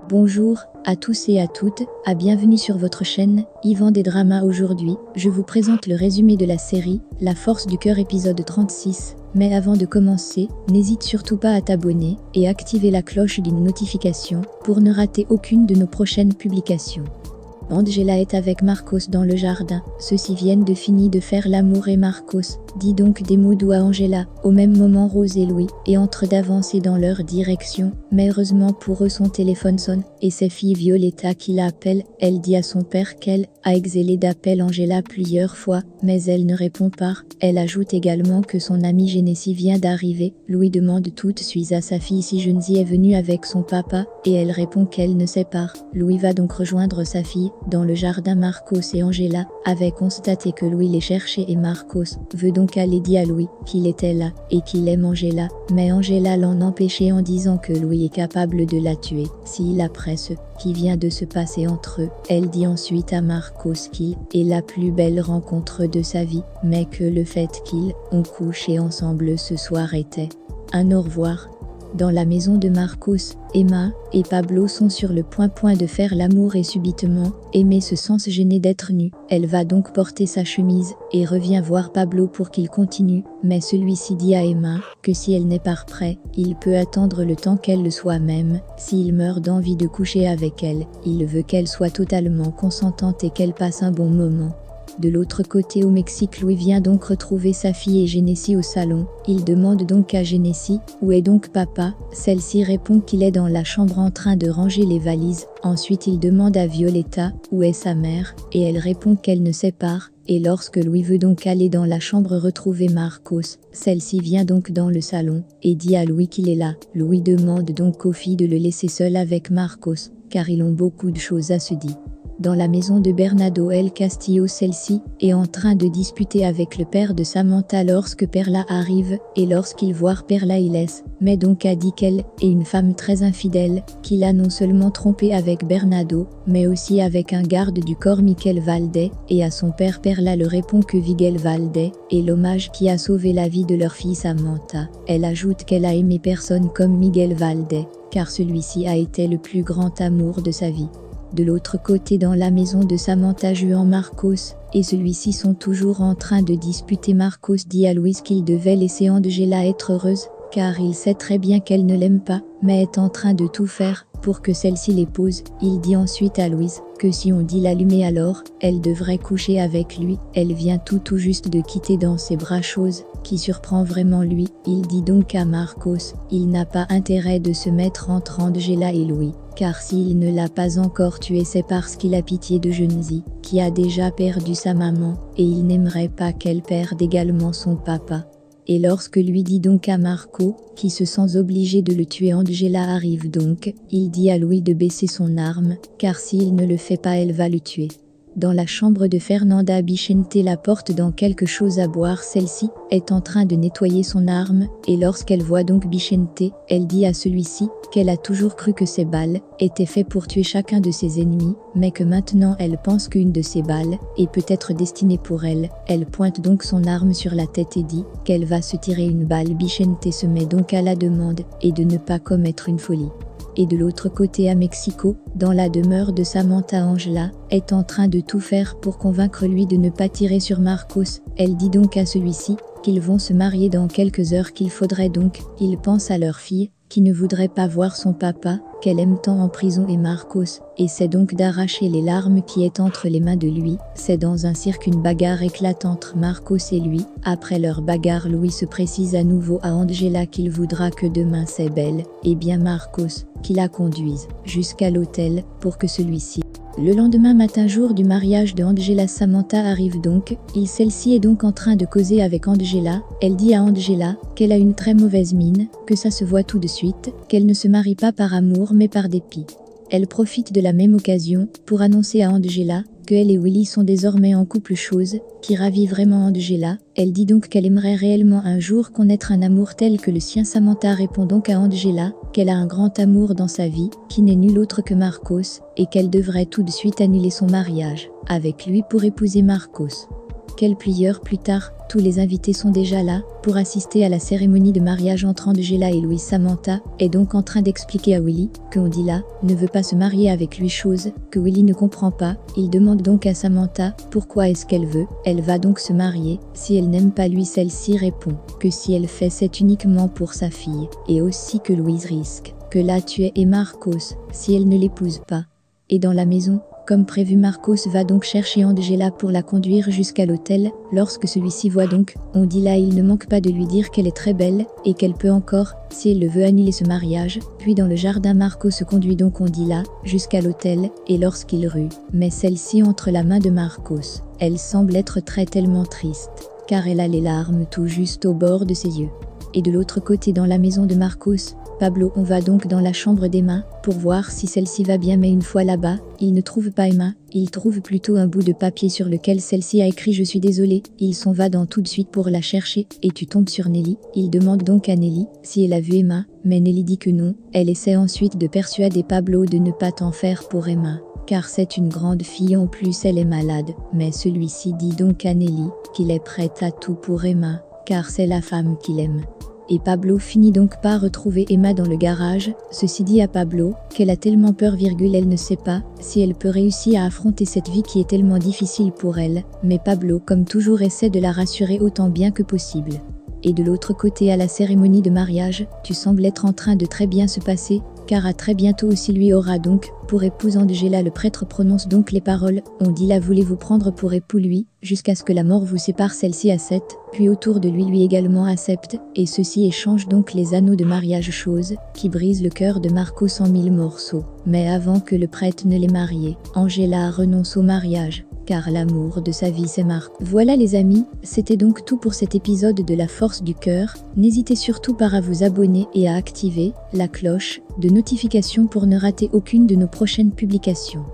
Bonjour à tous et à toutes, bienvenue sur votre chaîne, Yvan des Dramas. Aujourd'hui, je vous présente le résumé de la série, La Force du Cœur épisode 36. Mais avant de commencer, n'hésite surtout pas à t'abonner et activer la cloche d'une notification pour ne rater aucune de nos prochaines publications. Angela est avec Marcos dans le jardin. Ceux-ci viennent de finir de faire l'amour et Marcos dit donc des mots doux à Angela. Au même moment, Rose et Louis entrent d'avancer dans leur direction, mais heureusement pour eux son téléphone sonne et c'est fille Violetta qui l'appelle. Elle dit à son père qu'elle a exilé d'appeler Angela plusieurs fois, mais elle ne répond pas. Elle ajoute également que son amie Genesee vient d'arriver. Louis demande tout de suite à sa fille si Genesee est venue avec son papa et elle répond qu'elle ne sait pas. Louis va donc rejoindre sa fille dans le jardin. Marcos et Angela avaient constaté que Louis les cherchait et Marcos veut donc aller dire à Louis qu'il était là et qu'il aime Angela, mais Angela l'en empêchait en disant que Louis est capable de la tuer s'il apprend ce qui vient de se passer entre eux. Elle dit ensuite à Marcos qu'il est la plus belle rencontre de sa vie, mais que le fait qu'ils ont couché ensemble ce soir était un au revoir. Dans la maison de Marcos, Emma et Pablo sont sur le point de faire l'amour et subitement, Aimée se sent gênée d'être nue. Elle va donc porter sa chemise et revient voir Pablo pour qu'il continue, mais celui-ci dit à Emma que si elle n'est pas prête, il peut attendre le temps qu'elle le soit même. S'il meurt d'envie de coucher avec elle, il veut qu'elle soit totalement consentante et qu'elle passe un bon moment. De l'autre côté au Mexique, Louis vient donc retrouver sa fille et Genesee au salon. Il demande donc à Genesee où est donc papa. Celle-ci répond qu'il est dans la chambre en train de ranger les valises. Ensuite il demande à Violetta où est sa mère et elle répond qu'elle ne sait pas. Et lorsque Louis veut donc aller dans la chambre retrouver Marcos, celle-ci vient donc dans le salon et dit à Louis qu'il est là. Louis demande donc aux filles de le laisser seul avec Marcos car ils ont beaucoup de choses à se dire. Dans la maison de Bernardo El Castillo, celle-ci est en train de disputer avec le père de Samantha lorsque Perla arrive, et lorsqu'il voit Perla il laisse, mais donc a dit qu'elle est une femme très infidèle, qu'il a non seulement trompé avec Bernardo, mais aussi avec un garde du corps Miguel Valdez, et à son père Perla le répond que Miguel Valdez est l'hommage qui a sauvé la vie de leur fille Samantha. Elle ajoute qu'elle a aimé personne comme Miguel Valdez, car celui-ci a été le plus grand amour de sa vie. De l'autre côté dans la maison de Samantha, Juan Marcos et celui-ci sont toujours en train de disputer. Marcos dit à Louise qu'il devait laisser Angela être heureuse, car il sait très bien qu'elle ne l'aime pas, mais est en train de tout faire pour que celle-ci l'épouse. Il dit ensuite à Louise que si on dit l'allumer alors, elle devrait coucher avec lui. Elle vient tout juste de quitter dans ses bras chose qui surprend vraiment lui. Il dit donc à Marcos, il n'a pas intérêt de se mettre entre Angela et Louis, car s'il ne l'a pas encore tuée c'est parce qu'il a pitié de Genesee, qui a déjà perdu sa maman, et il n'aimerait pas qu'elle perde également son papa. Et lorsque lui dit donc à Marco, qui se sent obligé de le tuer, Angela arrive donc, il dit à Louis de baisser son arme, car s'il ne le fait pas elle va le tuer. Dans la chambre de Fernanda, Vicente la porte dans quelque chose à boire. Celle-ci est en train de nettoyer son arme et lorsqu'elle voit donc Vicente, elle dit à celui-ci qu'elle a toujours cru que ces balles étaient faites pour tuer chacun de ses ennemis, mais que maintenant elle pense qu'une de ces balles est peut-être destinée pour elle. Elle pointe donc son arme sur la tête et dit qu'elle va se tirer une balle. Vicente se met donc à la demande et de ne pas commettre une folie. Et de l'autre côté à Mexico, dans la demeure de Samantha, Angela est en train de tout faire pour convaincre lui de ne pas tirer sur Marcos. Elle dit donc à celui-ci qu'ils vont se marier dans quelques heures, qu'il faudrait donc, ils pensent à leur fille, qui ne voudrait pas voir son papa, qu'elle aime tant en prison, et Marcos essaie donc d'arracher les larmes qui est entre les mains de lui. C'est dans un cirque une bagarre éclate entre Marcos et lui. Après leur bagarre, Louis se précise à nouveau à Angela qu'il voudra que demain c'est belle, et bien Marcos, qui la conduise jusqu'à l'hôtel pour que celui-ci. Le lendemain matin, jour du mariage de Angela, Samantha arrive donc, celle-ci est donc en train de causer avec Angela. Elle dit à Angela qu'elle a une très mauvaise mine, que ça se voit tout de suite, qu'elle ne se marie pas par amour mais par dépit. Elle profite de la même occasion pour annoncer à Angela qu'elle et Willy sont désormais en couple, chose qui ravit vraiment Angela. Elle dit donc qu'elle aimerait réellement un jour connaître un amour tel que le sien. Samantha répond donc à Angela qu'elle a un grand amour dans sa vie, qui n'est nul autre que Marcos, et qu'elle devrait tout de suite annuler son mariage avec lui pour épouser Marcos. Quelques heures plus tard, tous les invités sont déjà là pour assister à la cérémonie de mariage entre Angela et Louis. Samantha est donc en train d'expliquer à Willie que Angela ne veut pas se marier avec lui, chose que Willie ne comprend pas. Il demande donc à Samantha pourquoi est-ce qu'elle veut. Elle va donc se marier. Si elle n'aime pas lui, celle-ci répond que si elle fait c'est uniquement pour sa fille et aussi que Louise risque que la tuer et Marcos si elle ne l'épouse pas. Et dans la maison, comme prévu, Marcos va donc chercher Angela pour la conduire jusqu'à l'hôtel. Lorsque celui-ci voit donc Angela, il ne manque pas de lui dire qu'elle est très belle et qu'elle peut encore, si elle le veut, annuler ce mariage. Puis dans le jardin, Marcos conduit donc Angela jusqu'à l'hôtel et lorsqu'il rue, mais celle-ci entre la main de Marcos. Elle semble être tellement triste, car elle a les larmes tout juste au bord de ses yeux. Et de l'autre côté, dans la maison de Marcos, Pablo, on va donc dans la chambre d'Emma pour voir si celle-ci va bien, mais une fois là-bas, il ne trouve pas Emma, il trouve plutôt un bout de papier sur lequel celle-ci a écrit « Je suis désolé ». Il s'en va donc tout de suite pour la chercher et tu tombes sur Nelly. Il demande donc à Nelly si elle a vu Emma, mais Nelly dit que non. Elle essaie ensuite de persuader Pablo de ne pas t'en faire pour Emma, car c'est une grande fille, en plus elle est malade. Mais celui-ci dit donc à Nelly qu'il est prêt à tout pour Emma, car c'est la femme qu'il aime. Et Pablo finit donc par retrouver Emma dans le garage. Ceci dit à Pablo qu'elle a tellement peur, elle ne sait pas si elle peut réussir à affronter cette vie qui est tellement difficile pour elle. Mais Pablo, comme toujours, essaie de la rassurer autant bien que possible. Et de l'autre côté, à la cérémonie de mariage, tu sembles être en train de très bien se passer, car à très bientôt aussi lui aura donc pour épouse Angela. Le prêtre prononce donc les paroles « On dit là, voulez-vous prendre pour époux lui, jusqu'à ce que la mort vous sépare ». Celle-ci accepte, puis autour de lui également accepte, et ceux-ci échangent donc les anneaux de mariage, chose qui brise le cœur de Marcos en 1000 morceaux. Mais avant que le prêtre ne l'ait marié, Angela renonce au mariage, car l'amour de sa vie c'est Marc. Voilà les amis, c'était donc tout pour cet épisode de La Force du Cœur. N'hésitez surtout pas à vous abonner et à activer la cloche de notification pour ne rater aucune de nos prochaines publications.